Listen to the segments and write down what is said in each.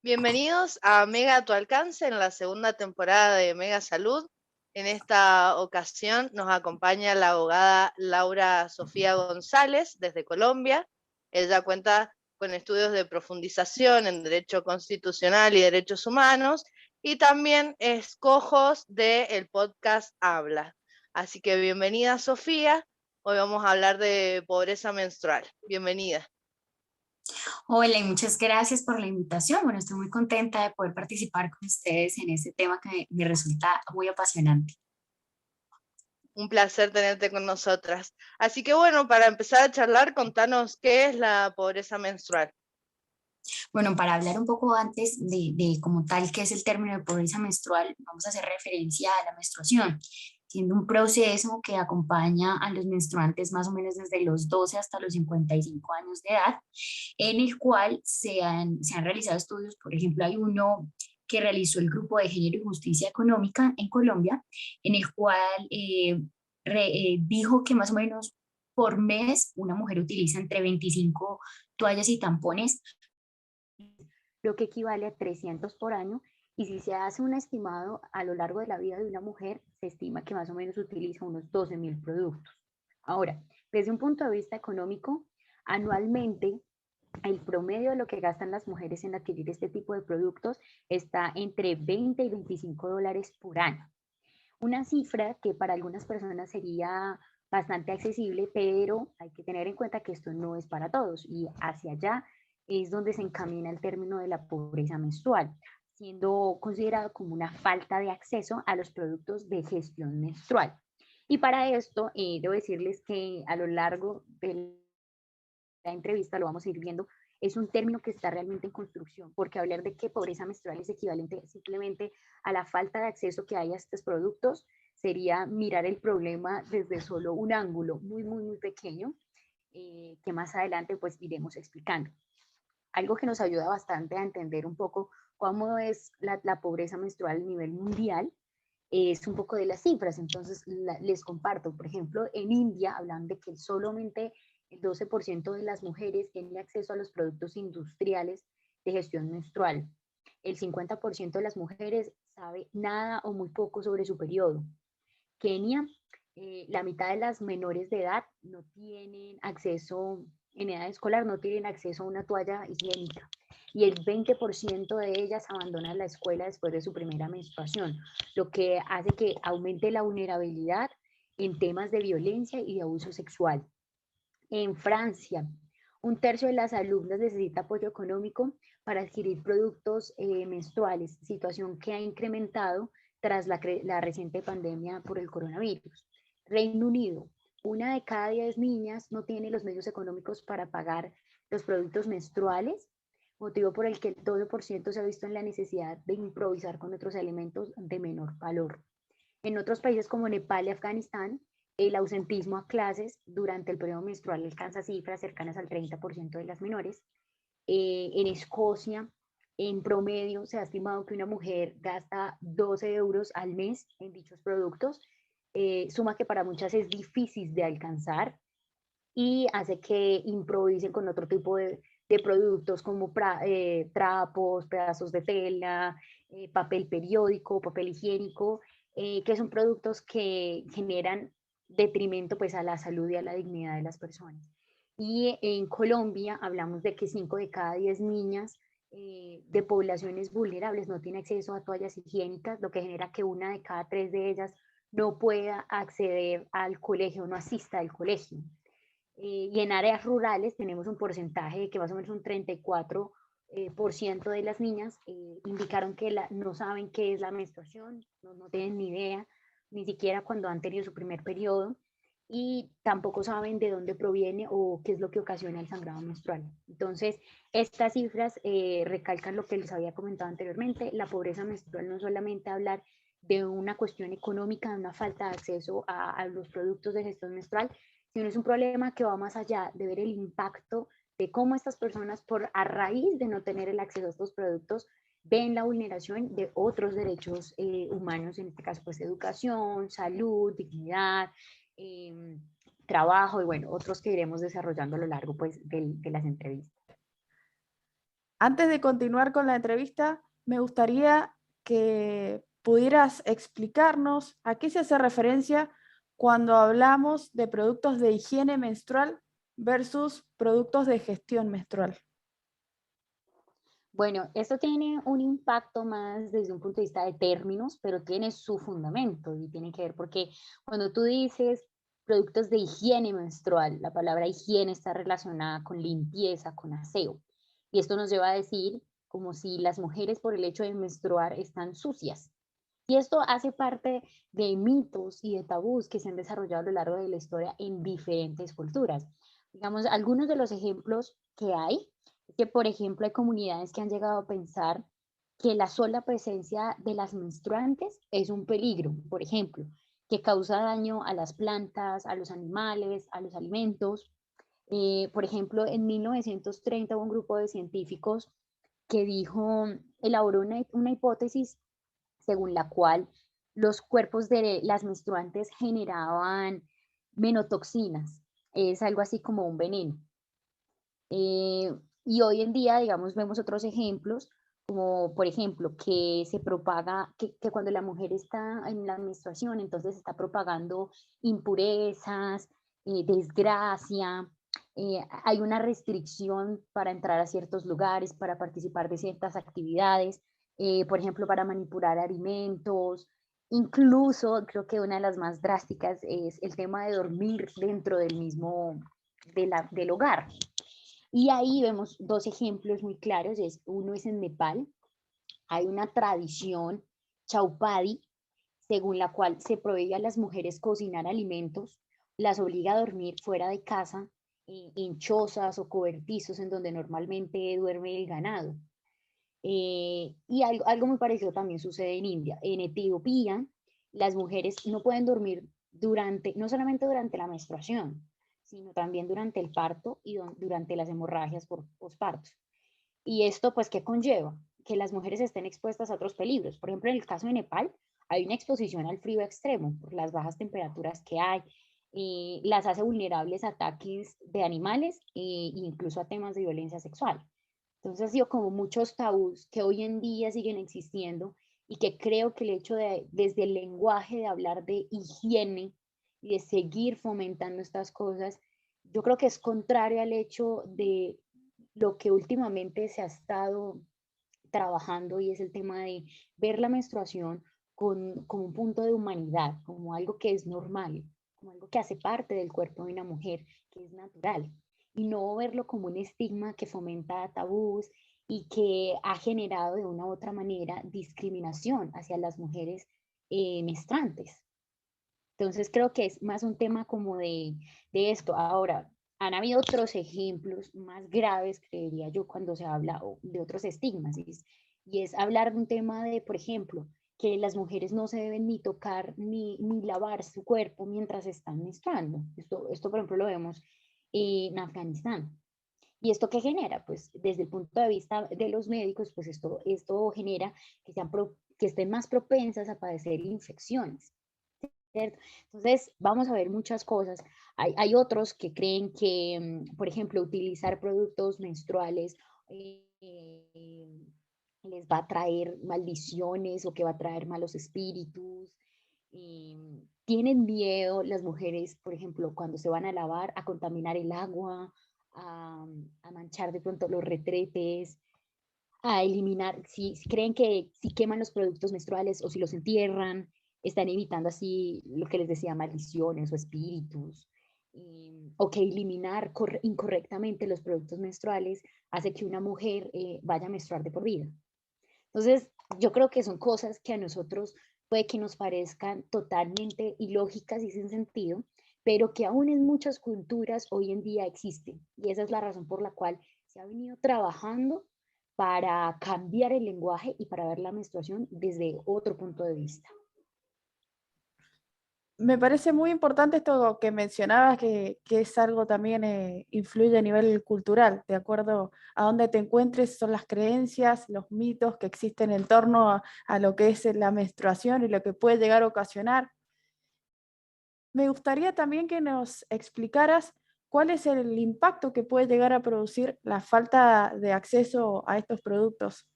Bienvenidos a Mega a tu alcance en la segunda temporada de Mega Salud. En esta ocasión nos acompaña la abogada Laura Sofía González desde Colombia. Ella cuenta con estudios de profundización en Derecho Constitucional y Derechos Humanos y también es co-host del podcast Habla. Así que bienvenida, Sofía. Hoy vamos a hablar de pobreza menstrual. Bienvenida. Hola y muchas gracias por la invitación. Bueno, estoy muy contenta de poder participar con ustedes en este tema que me resulta muy apasionante. Un placer tenerte con nosotras. Así que bueno, para empezar a charlar, contanos qué es la pobreza menstrual. Bueno, para hablar un poco antes de como tal qué es el término de pobreza menstrual, vamos a hacer referencia a la menstruación, siendo un proceso que acompaña a los menstruantes más o menos desde los 12 hasta los 55 años de edad, en el cual se han realizado estudios. Por ejemplo, hay uno que realizó el Grupo de Género y Justicia Económica en Colombia, en el cual dijo que más o menos por mes una mujer utiliza entre 25 toallas y tampones, lo que equivale a 300 por año, y si se hace un estimado a lo largo de la vida de una mujer, se estima que más o menos utiliza unos 12.000 productos. Ahora, desde un punto de vista económico, anualmente el promedio de lo que gastan las mujeres en adquirir este tipo de productos está entre 20 y 25 dólares por año. Una cifra que para algunas personas sería bastante accesible, pero hay que tener en cuenta que esto no es para todos, y hacia allá es donde se encamina el término de la pobreza menstrual, siendo considerado como una falta de acceso a los productos de gestión menstrual. Y para esto, debo decirles que a lo largo de la entrevista lo vamos a ir viendo, es un término que está realmente en construcción, porque hablar de que pobreza menstrual es equivalente simplemente a la falta de acceso que hay a estos productos sería mirar el problema desde solo un ángulo muy pequeño, que más adelante pues iremos explicando. Algo que nos ayuda bastante a entender un poco cómo es la pobreza menstrual a nivel mundial es un poco de las cifras. Entonces, les comparto, por ejemplo, en India hablan de que solamente el 12% de las mujeres tiene acceso a los productos industriales de gestión menstrual. El 50% de las mujeres sabe nada o muy poco sobre su periodo. Kenia, la mitad de las menores de edad no tienen acceso, en edad escolar, no tienen acceso a una toalla higiénica. Y el 20% de ellas abandonan la escuela después de su primera menstruación, lo que hace que aumente la vulnerabilidad en temas de violencia y de abuso sexual. En Francia, un tercio de las alumnas necesita apoyo económico para adquirir productos menstruales, situación que ha incrementado tras la reciente pandemia por el coronavirus. Reino Unido, una de cada 10 niñas no tiene los medios económicos para pagar los productos menstruales, motivo por el que el 12% se ha visto en la necesidad de improvisar con otros alimentos de menor valor. En otros países como Nepal y Afganistán, el ausentismo a clases durante el periodo menstrual alcanza cifras cercanas al 30% de las menores. En Escocia, en promedio, se ha estimado que una mujer gasta 12 euros al mes en dichos productos, suma que para muchas es difícil de alcanzar y hace que improvisen con otro tipo de productos como trapos, pedazos de tela, papel periódico, papel higiénico, que son productos que generan detrimento pues a la salud y a la dignidad de las personas. Y en Colombia hablamos de que 5 de cada 10 niñas de poblaciones vulnerables no tiene acceso a toallas higiénicas, lo que genera que una de cada 3 de ellas no pueda acceder al colegio, no asista al colegio. Y en áreas rurales tenemos un porcentaje de que más o menos un 34% de las niñas indicaron que no saben qué es la menstruación, no tienen ni idea, ni siquiera cuando han tenido su primer periodo, y tampoco saben de dónde proviene o qué es lo que ocasiona el sangrado menstrual. Entonces, estas cifras recalcan lo que les había comentado anteriormente. La pobreza menstrual no es solamente hablar de una cuestión económica, de una falta de acceso a los productos de gestión menstrual, sino es un problema que va más allá de ver el impacto de cómo estas personas, a raíz de no tener el acceso a estos productos, ven la vulneración de otros derechos humanos, en este caso pues educación, salud, dignidad, eh, trabajo y bueno, otros que iremos desarrollando a lo largo pues de las entrevistas. Antes de continuar con la entrevista, me gustaría que pudieras explicarnos a qué se hace referencia cuando hablamos de productos de higiene menstrual versus productos de gestión menstrual. Bueno, esto tiene un impacto más desde un punto de vista de términos, pero tiene su fundamento y tiene que ver porque cuando tú dices productos de higiene menstrual, la palabra higiene está relacionada con limpieza, con aseo. Y esto nos lleva a decir como si las mujeres por el hecho de menstruar están sucias. Y esto hace parte de mitos y de tabús que se han desarrollado a lo largo de la historia en diferentes culturas. Digamos, algunos de los ejemplos que hay que, por ejemplo, hay comunidades que han llegado a pensar que la sola presencia de las menstruantes es un peligro, por ejemplo, que causa daño a las plantas, a los animales, a los alimentos. Por ejemplo, en 1930 hubo un grupo de científicos que elaboró una hipótesis según la cual los cuerpos de las menstruantes generaban menotoxinas. Es algo así como un veneno. Y hoy en día, digamos, vemos otros ejemplos, como por ejemplo, que se propaga, que cuando la mujer está en la menstruación, entonces está propagando impurezas, desgracia, hay una restricción para entrar a ciertos lugares, para participar de ciertas actividades, por ejemplo, para manipular alimentos. Incluso creo que una de las más drásticas es el tema de dormir dentro del mismo, del hogar. Y ahí vemos dos ejemplos muy claros. Uno es en Nepal. Hay una tradición chaupadi, según la cual se prohíbe a las mujeres cocinar alimentos, las obliga a dormir fuera de casa, en chozas o cobertizos en donde normalmente duerme el ganado. Y algo muy parecido también sucede en India. En Etiopía, las mujeres no pueden dormir no solamente durante la menstruación, sino también durante el parto y durante las hemorragias por pospartos. Y esto, pues, ¿qué conlleva? Que las mujeres estén expuestas a otros peligros. Por ejemplo, en el caso de Nepal, hay una exposición al frío extremo por las bajas temperaturas que hay. Las hace vulnerables a ataques de animales e incluso a temas de violencia sexual. Entonces, ha sido como muchos tabús que hoy en día siguen existiendo y que creo que el hecho de, desde el lenguaje de hablar de higiene y de seguir fomentando estas cosas, yo creo que es contrario al hecho de lo que últimamente se ha estado trabajando y es el tema de ver la menstruación como un punto de humanidad, como algo que es normal, como algo que hace parte del cuerpo de una mujer, que es natural, y no verlo como un estigma que fomenta tabús y que ha generado de una u otra manera discriminación hacia las mujeres menstruantes. Entonces creo que es más un tema como de esto. Ahora, han habido otros ejemplos más graves, creería yo, cuando se habla de otros estigmas, y es hablar de un tema de, por ejemplo, que las mujeres no se deben ni tocar ni lavar su cuerpo mientras están menstruando. Esto, por ejemplo, lo vemos en Afganistán. ¿Y esto qué genera? Pues desde el punto de vista de los médicos, pues esto genera que estén más propensas a padecer infecciones. ¿Cierto? Entonces, vamos a ver muchas cosas. Hay otros que creen que, por ejemplo, utilizar productos menstruales les va a traer maldiciones o que va a traer malos espíritus. Tienen miedo las mujeres, por ejemplo, cuando se van a lavar, a contaminar el agua, a manchar de pronto los retretes, a eliminar, si creen que si queman los productos menstruales o si los entierran, están evitando así lo que les decía, maldiciones o espíritus, o que eliminar incorrectamente los productos menstruales hace que una mujer vaya a menstruar de por vida. Entonces, yo creo que son cosas que a nosotros puede que nos parezcan totalmente ilógicas y sin sentido, pero que aún en muchas culturas hoy en día existen. Y esa es la razón por la cual se ha venido trabajando para cambiar el lenguaje y para ver la menstruación desde otro punto de vista. Me parece muy importante esto que mencionabas, que es algo también influye a nivel cultural, de acuerdo a dónde te encuentres, son las creencias, los mitos que existen en torno a lo que es la menstruación y lo que puede llegar a ocasionar. Me gustaría también que nos explicaras ¿cuál es el impacto que puede llegar a producir la falta de acceso a estos productos?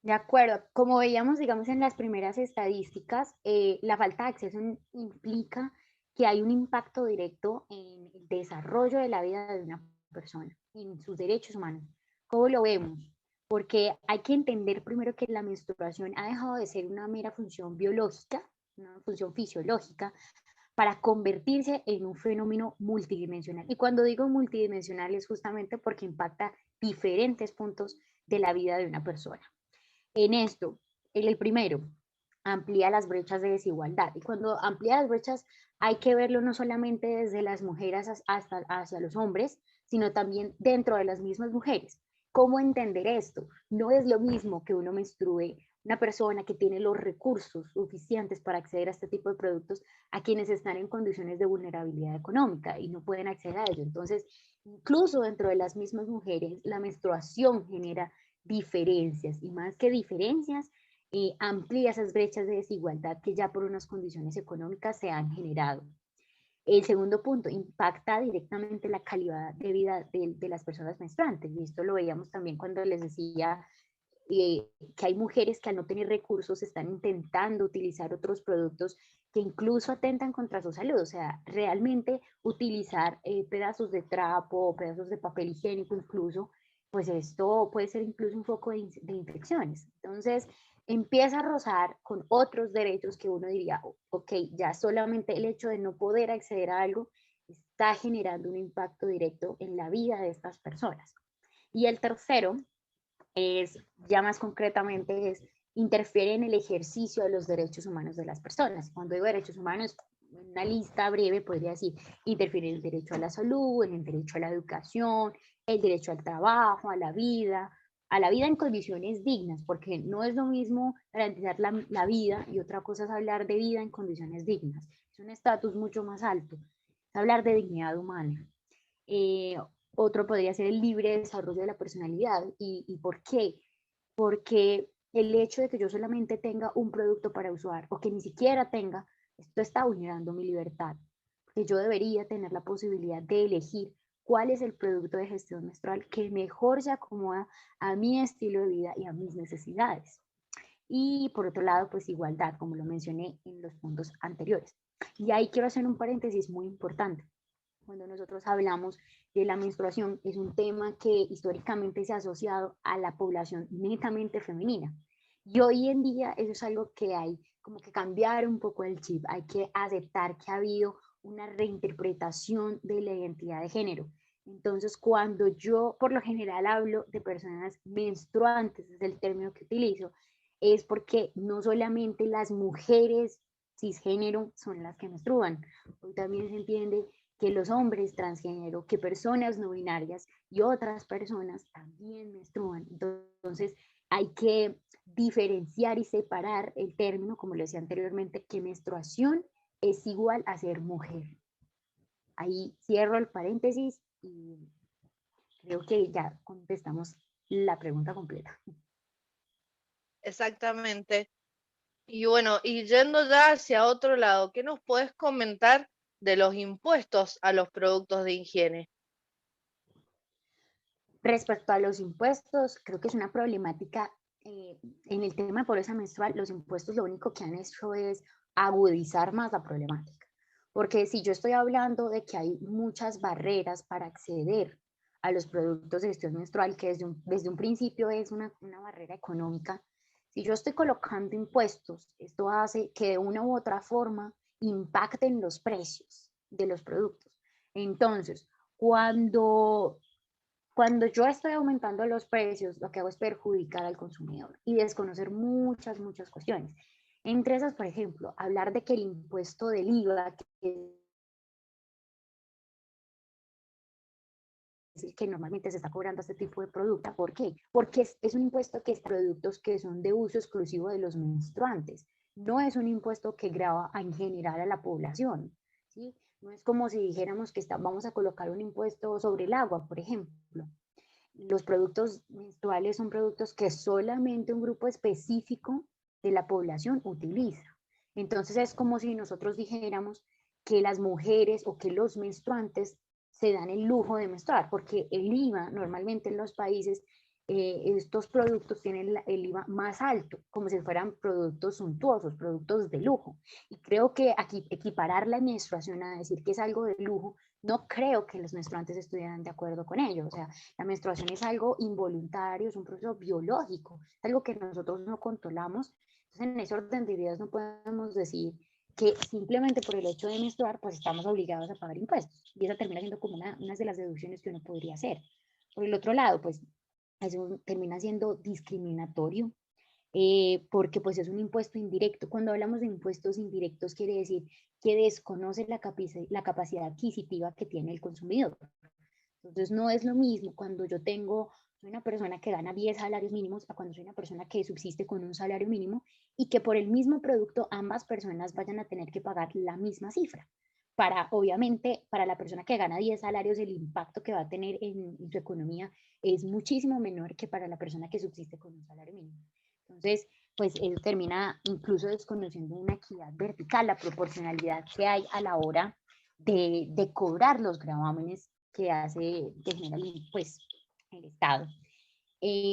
De acuerdo, como veíamos, digamos, en las primeras estadísticas, la falta de acceso implica que hay un impacto directo en el desarrollo de la vida de una persona, en sus derechos humanos. ¿Cómo lo vemos? Porque hay que entender primero que la menstruación ha dejado de ser una mera función biológica, una función fisiológica, para convertirse en un fenómeno multidimensional. Y cuando digo multidimensional es justamente porque impacta diferentes puntos de la vida de una persona. En esto, el primero, amplía las brechas de desigualdad. Y cuando amplía las brechas, hay que verlo no solamente desde las mujeres hasta hacia los hombres, sino también dentro de las mismas mujeres. ¿Cómo entender esto? No es lo mismo que uno menstrue una persona que tiene los recursos suficientes para acceder a este tipo de productos a quienes están en condiciones de vulnerabilidad económica y no pueden acceder a ello. Entonces, incluso dentro de las mismas mujeres, la menstruación genera diferencias y más que diferencias, amplía esas brechas de desigualdad que ya por unas condiciones económicas se han generado. El segundo punto, impacta directamente la calidad de vida de las personas menstruantes. Y esto lo veíamos también cuando les decía que hay mujeres que al no tener recursos están intentando utilizar otros productos que incluso atentan contra su salud. O sea, realmente utilizar pedazos de trapo, pedazos de papel higiénico incluso, pues esto puede ser incluso un foco de infecciones. Entonces, empieza a rozar con otros derechos que uno diría, ok, ya solamente el hecho de no poder acceder a algo está generando un impacto directo en la vida de estas personas. Y el tercero es, ya más concretamente, es interfiere en el ejercicio de los derechos humanos de las personas. Cuando digo derechos humanos, una lista breve podría decir, interfiere en el derecho a la salud, en el derecho a la educación, el derecho al trabajo, a la vida en condiciones dignas, porque no es lo mismo garantizar la vida y otra cosa es hablar de vida en condiciones dignas. Es un estatus mucho más alto, es hablar de dignidad humana. Eh, Otro podría ser el libre desarrollo de la personalidad. ¿Y por qué? Porque el hecho de que yo solamente tenga un producto para usar o que ni siquiera tenga, esto está vulnerando mi libertad. Porque yo debería tener la posibilidad de elegir cuál es el producto de gestión menstrual que mejor se acomoda a mi estilo de vida y a mis necesidades. Y por otro lado, pues igualdad, como lo mencioné en los puntos anteriores. Y ahí quiero hacer un paréntesis muy importante. Cuando nosotros hablamos de la menstruación, es un tema que históricamente se ha asociado a la población netamente femenina. Y hoy en día eso es algo que hay como que cambiar un poco el chip. Hay que aceptar que ha habido una reinterpretación de la identidad de género. Entonces, cuando yo por lo general hablo de personas menstruantes, es el término que utilizo, es porque no solamente las mujeres cisgénero son las que menstruan. Hoy también se entiende que los hombres transgénero, que personas no binarias y otras personas también menstruan. Entonces, hay que diferenciar y separar el término, como lo decía anteriormente, que menstruación es igual a ser mujer. Ahí cierro el paréntesis y creo que ya contestamos la pregunta completa. Exactamente. Y bueno, y yendo ya hacia otro lado, ¿qué nos puedes comentar de los impuestos a los productos de higiene? Respecto a los impuestos, creo que es una problemática en el tema de pobreza menstrual. Los impuestos lo único que han hecho es agudizar más la problemática. Porque si yo estoy hablando de que hay muchas barreras para acceder a los productos de gestión menstrual, que desde un principio es una barrera económica, si yo estoy colocando impuestos, esto hace que de una u otra forma impacten los precios de los productos. Entonces, cuando yo estoy aumentando los precios, lo que hago es perjudicar al consumidor y desconocer muchas cuestiones. Entre esas, por ejemplo, hablar de que el impuesto del IVA, que es el que normalmente se está cobrando a este tipo de producto, ¿por qué? Porque es un impuesto que es productos que son de uso exclusivo de los menstruantes. No es un impuesto que grava en general a la población, ¿sí? No es como si dijéramos que vamos a colocar un impuesto sobre el agua, por ejemplo. Los productos menstruales son productos que solamente un grupo específico de la población utiliza. Entonces es como si nosotros dijéramos que las mujeres o que los menstruantes se dan el lujo de menstruar, porque el IVA normalmente en los países, estos productos tienen el IVA más alto, como si fueran productos suntuosos, productos de lujo. Y creo que aquí equiparar la menstruación a decir que es algo de lujo, no creo que los menstruantes estuvieran de acuerdo con ello. O sea, la menstruación es algo involuntario, es un proceso biológico, es algo que nosotros no controlamos. Entonces, en ese orden de ideas no podemos decir que simplemente por el hecho de menstruar, pues estamos obligados a pagar impuestos. Y esa termina siendo como una de las deducciones que uno podría hacer. Por el otro lado, pues eso termina siendo discriminatorio, porque pues es un impuesto indirecto. Cuando hablamos de impuestos indirectos quiere decir que desconoce la capacidad adquisitiva que tiene el consumidor. Entonces no es lo mismo cuando yo soy una persona que gana 10 salarios mínimos a cuando soy una persona que subsiste con un salario mínimo y que por el mismo producto ambas personas vayan a tener que pagar la misma cifra. Obviamente, para la persona que gana 10 salarios, el impacto que va a tener en su economía es muchísimo menor que para la persona que subsiste con un salario mínimo. Entonces, pues él termina incluso desconociendo una equidad vertical, la proporcionalidad que hay a la hora de cobrar los gravámenes que hace de general, pues, el Estado.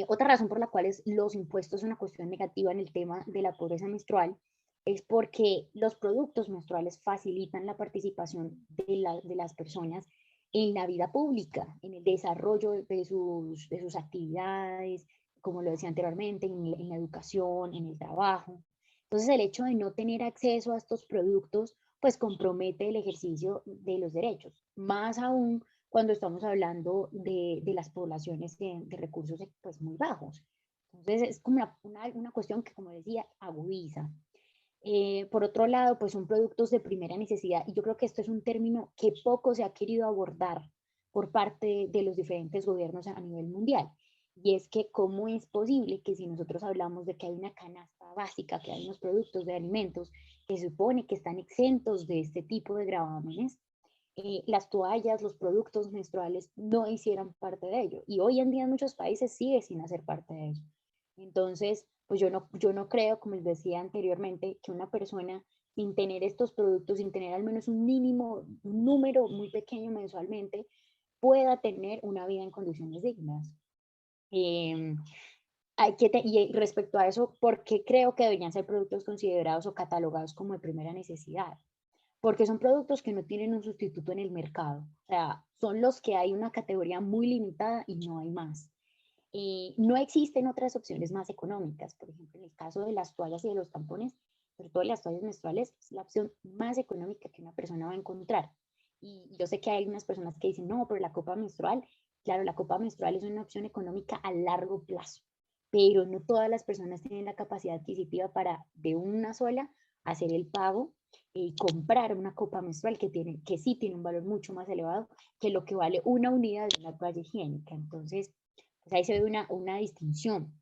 Otra razón por la cual los impuestos son una cuestión negativa en el tema de la pobreza menstrual es porque los productos menstruales facilitan la participación de las personas en la vida pública, en el desarrollo de sus actividades, como lo decía anteriormente, en la educación, en el trabajo. Entonces, el hecho de no tener acceso a estos productos, pues compromete el ejercicio de los derechos, más aún cuando estamos hablando de las poblaciones de recursos pues, muy bajos. Entonces, es como una cuestión que, como decía, agudiza. Por otro lado, pues son productos de primera necesidad y yo creo que esto es un término que poco se ha querido abordar por parte de los diferentes gobiernos a nivel mundial. Y es que cómo es posible que si nosotros hablamos de que hay una canasta básica, que hay unos productos de alimentos que se supone que están exentos de este tipo de gravámenes, las toallas, los productos menstruales no hicieran parte de ello. Y hoy en día en muchos países sigue sin hacer parte de ello. Entonces, pues yo no creo, como les decía anteriormente, que una persona sin tener estos productos, sin tener al menos un mínimo, un número muy pequeño mensualmente, pueda tener una vida en condiciones dignas. Y respecto a eso, ¿por qué creo que deberían ser productos considerados o catalogados como de primera necesidad? Porque son productos que no tienen un sustituto en el mercado. O sea, son los que hay una categoría muy limitada y no hay más. No existen otras opciones más económicas. Por ejemplo, en el caso de las toallas y de los tampones, sobre todo las toallas menstruales, es la opción más económica que una persona va a encontrar. Y yo sé que hay algunas personas que dicen, no, pero la copa menstrual, claro, la copa menstrual es una opción económica a largo plazo, pero no todas las personas tienen la capacidad adquisitiva para de una sola hacer el pago y comprar una copa menstrual que sí tiene un valor mucho más elevado que lo que vale una unidad de una toalla higiénica. Entonces, pues ahí se ve una distinción.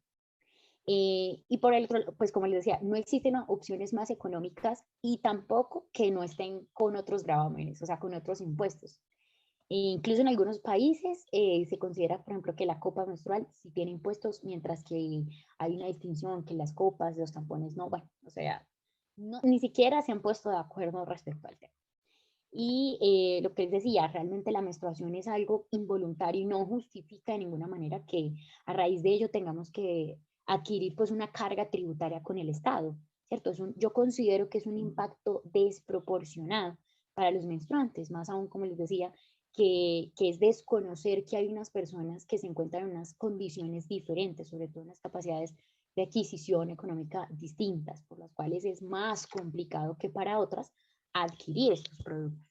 Y por el otro, pues como les decía, no existen opciones más económicas y tampoco que no estén con otros gravámenes, o sea, con otros impuestos. Incluso en algunos países se considera, por ejemplo, que la copa menstrual sí tiene impuestos, mientras que hay una distinción que las copas, los tampones no. Bueno, o sea, ni siquiera se han puesto de acuerdo respecto al tema. Y lo que les decía, realmente la menstruación es algo involuntario y no justifica de ninguna manera que a raíz de ello tengamos que adquirir pues una carga tributaria con el Estado, ¿cierto? Yo considero que es un impacto desproporcionado para los menstruantes, más aún como les decía, que es desconocer que hay unas personas que se encuentran en unas condiciones diferentes, sobre todo en las capacidades de adquisición económica distintas, por las cuales es más complicado que para otras adquirir estos productos.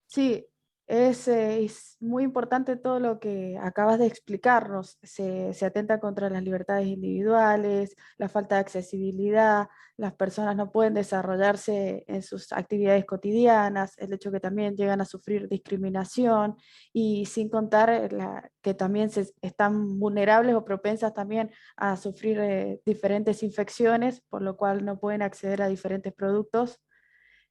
Sí, es muy importante todo lo que acabas de explicarnos. Se atenta contra las libertades individuales, la falta de accesibilidad, las personas no pueden desarrollarse en sus actividades cotidianas, el hecho que también llegan a sufrir discriminación y sin contar que también están vulnerables o propensas también a sufrir diferentes infecciones, por lo cual no pueden acceder a diferentes productos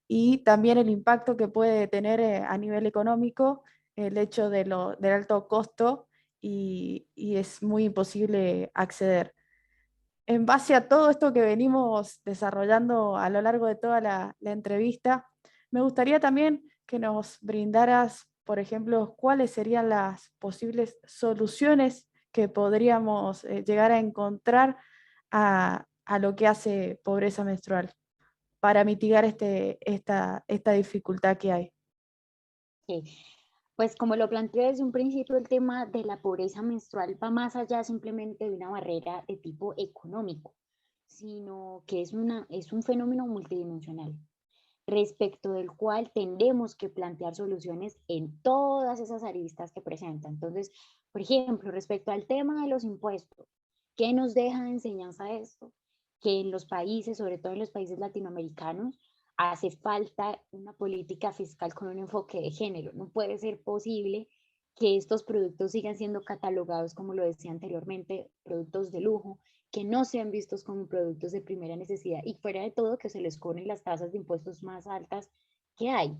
y también el impacto que puede tener a nivel económico el hecho del alto costo y es muy imposible acceder. en base a todo esto que venimos desarrollando a lo largo de toda la entrevista, me gustaría también que nos brindaras, por ejemplo, cuáles serían las posibles soluciones que podríamos llegar a encontrar a lo que hace pobreza menstrual para mitigar esta dificultad que hay. Sí. Pues como lo planteé desde un principio, el tema de la pobreza menstrual va más allá simplemente de una barrera de tipo económico, sino que es un fenómeno multidimensional, respecto del cual tendremos que plantear soluciones en todas esas aristas que presenta. Entonces, por ejemplo, respecto al tema de los impuestos, ¿qué nos deja de enseñanza esto? Que en los países, sobre todo en los países latinoamericanos, hace falta una política fiscal con un enfoque de género. No puede ser posible que estos productos sigan siendo catalogados, como lo decía anteriormente, productos de lujo, que no sean vistos como productos de primera necesidad y fuera de todo que se les cobren las tasas de impuestos más altas que hay.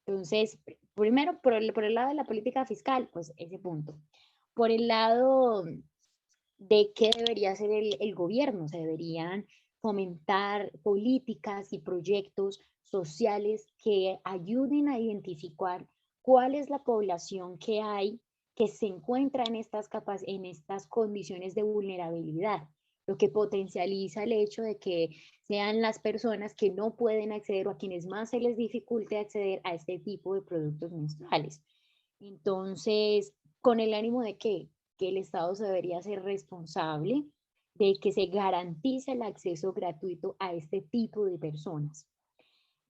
Entonces, primero, por el lado de la política fiscal, pues ese punto. Por el lado de qué debería hacer el gobierno, se deberían fomentar políticas y proyectos sociales que ayuden a identificar cuál es la población que hay que se encuentra en estas condiciones de vulnerabilidad, lo que potencializa el hecho de que sean las personas que no pueden acceder o a quienes más se les dificulte acceder a este tipo de productos menstruales. Entonces, con el ánimo de que el Estado se debería ser responsable de que se garantice el acceso gratuito a este tipo de personas.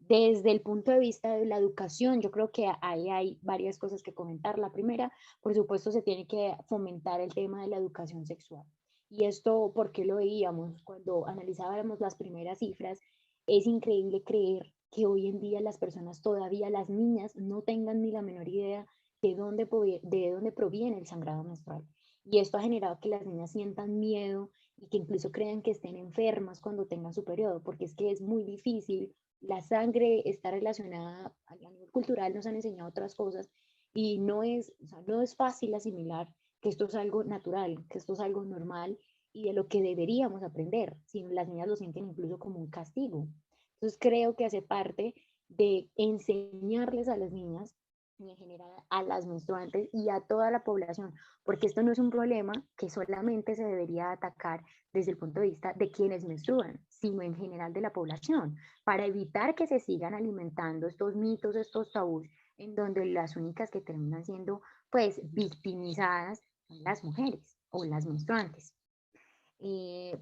Desde el punto de vista de la educación, yo creo que ahí hay varias cosas que comentar. La primera, por supuesto, se tiene que fomentar el tema de la educación sexual. Y esto, ¿por qué lo veíamos? Cuando analizábamos las primeras cifras, es increíble creer que hoy en día las personas, todavía las niñas, no tengan ni la menor idea de dónde proviene el sangrado menstrual. Y esto ha generado que las niñas sientan miedo y que incluso crean que estén enfermas cuando tengan su periodo, porque es que es muy difícil. La sangre está relacionada a nivel cultural, nos han enseñado otras cosas y o sea, no es fácil asimilar que esto es algo natural, que esto es algo normal y de lo que deberíamos aprender, si las niñas lo sienten incluso como un castigo. Entonces creo que hace parte de enseñarles a las niñas y en general a las menstruantes y a toda la población, porque esto no es un problema que solamente se debería atacar desde el punto de vista de quienes menstruan, sino en general de la población, para evitar que se sigan alimentando estos mitos, estos tabús, en donde las únicas que terminan siendo pues victimizadas son las mujeres o las menstruantes.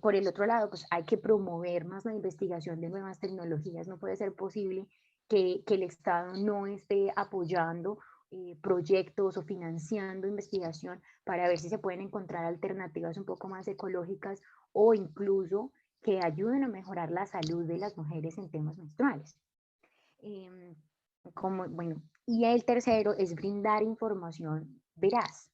Por el otro lado, pues hay que promover más la investigación de nuevas tecnologías. No puede ser posible que el Estado no esté apoyando proyectos o financiando investigación para ver si se pueden encontrar alternativas un poco más ecológicas o incluso que ayuden a mejorar la salud de las mujeres en temas menstruales. Eh, bueno, y el tercero es brindar información veraz,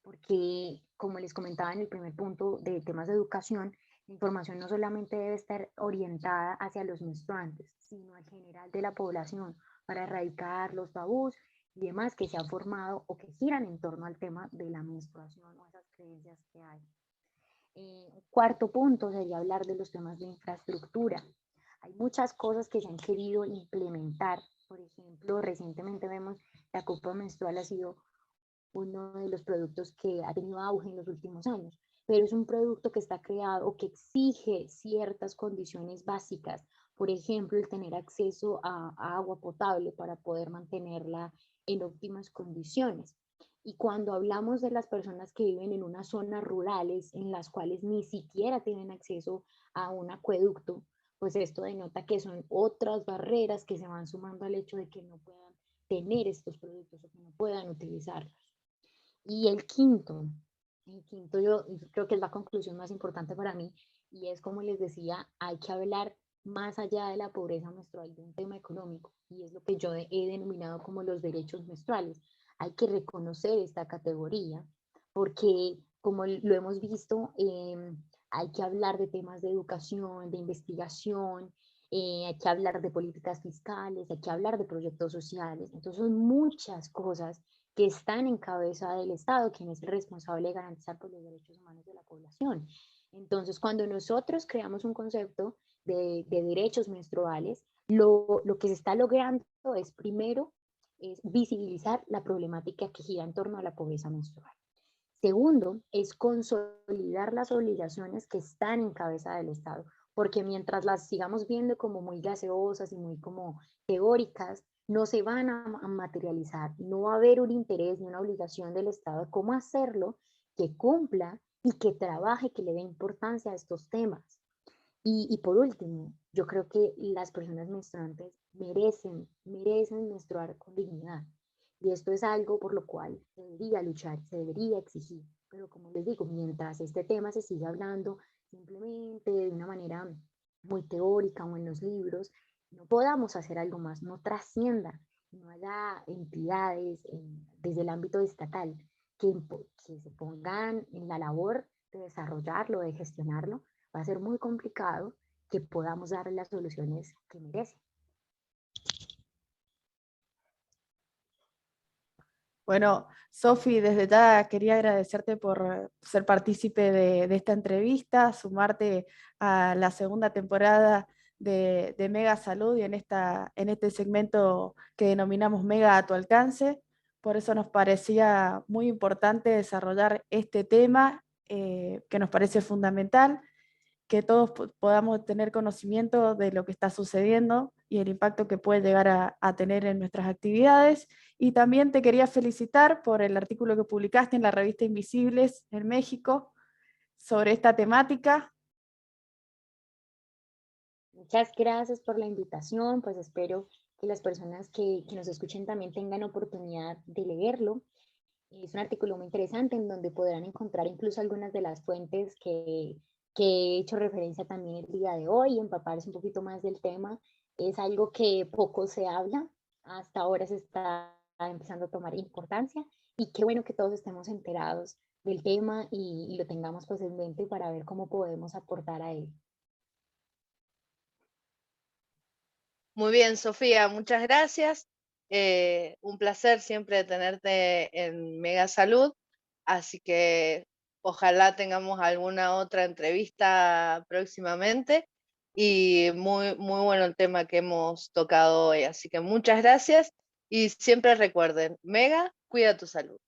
porque como les comentaba en el primer punto de temas de educación, la información no solamente debe estar orientada hacia los menstruantes, sino en general de la población, para erradicar los tabús y demás que se han formado o que giran en torno al tema de la menstruación o esas creencias que hay. Cuarto punto sería hablar de los temas de infraestructura. Hay muchas cosas que se han querido implementar. Por ejemplo, recientemente vemos que la copa menstrual ha sido uno de los productos que ha tenido auge en los últimos años, pero es un producto que está creado o que exige ciertas condiciones básicas, por ejemplo, el tener acceso a agua potable para poder mantenerla en óptimas condiciones. Y cuando hablamos de las personas que viven en unas zonas rurales en las cuales ni siquiera tienen acceso a un acueducto, pues esto denota que son otras barreras que se van sumando al hecho de que no puedan tener estos productos o que no puedan utilizarlos. Y el quinto yo creo que es la conclusión más importante para mí y es como les decía, hay que hablar más allá de la pobreza menstrual de un tema económico y es lo que yo he denominado como los derechos menstruales. Hay que reconocer esta categoría porque como lo hemos visto, hay que hablar de temas de educación, de investigación, hay que hablar de políticas fiscales, hay que hablar de proyectos sociales. Entonces son muchas cosas que están en cabeza del Estado, quien es el responsable de garantizar pues, los derechos humanos de la población. Entonces, cuando nosotros creamos un concepto de derechos menstruales, lo que se está logrando es primero es visibilizar la problemática que gira en torno a la pobreza menstrual. Segundo, es consolidar las obligaciones que están en cabeza del Estado, porque mientras las sigamos viendo como muy gaseosas y muy como teóricas, no se van a materializar, no va a haber un interés ni una obligación del Estado de cómo hacerlo, que cumpla y que trabaje, que le dé importancia a estos temas. Y por último, yo creo que las personas menstruantes merecen menstruar con dignidad. Y esto es algo por lo cual se debería luchar, se debería exigir. Pero como les digo, mientras este tema se siga hablando simplemente de una manera muy teórica o en los libros, no podamos hacer algo más, no trascienda, no haya entidades desde el ámbito estatal que se pongan en la labor de desarrollarlo, de gestionarlo, va a ser muy complicado que podamos dar las soluciones que merecen. Bueno, Sofi, desde ya quería agradecerte por ser partícipe de esta entrevista, sumarte a la segunda temporada de Mega Salud y en este segmento que denominamos Mega a tu alcance. Por eso nos parecía muy importante desarrollar este tema que nos parece fundamental, que todos podamos tener conocimiento de lo que está sucediendo y el impacto que puede llegar a tener en nuestras actividades. Y también te quería felicitar por el artículo que publicaste en la revista Invisibles en México sobre esta temática. Muchas gracias por la invitación, pues espero que las personas que nos escuchen también tengan oportunidad de leerlo. Es un artículo muy interesante en donde podrán encontrar incluso algunas de las fuentes que he hecho referencia también el día de hoy, empaparse un poquito más del tema. Es algo que poco se habla, hasta ahora se está empezando a tomar importancia y qué bueno que todos estemos enterados del tema y lo tengamos pues en mente para ver cómo podemos aportar a él. Muy bien, Sofía, muchas gracias. Un placer siempre tenerte en Mega Salud, así que ojalá tengamos alguna otra entrevista próximamente y muy bueno el tema que hemos tocado hoy, así que muchas gracias y siempre recuerden, Mega, cuida tu salud.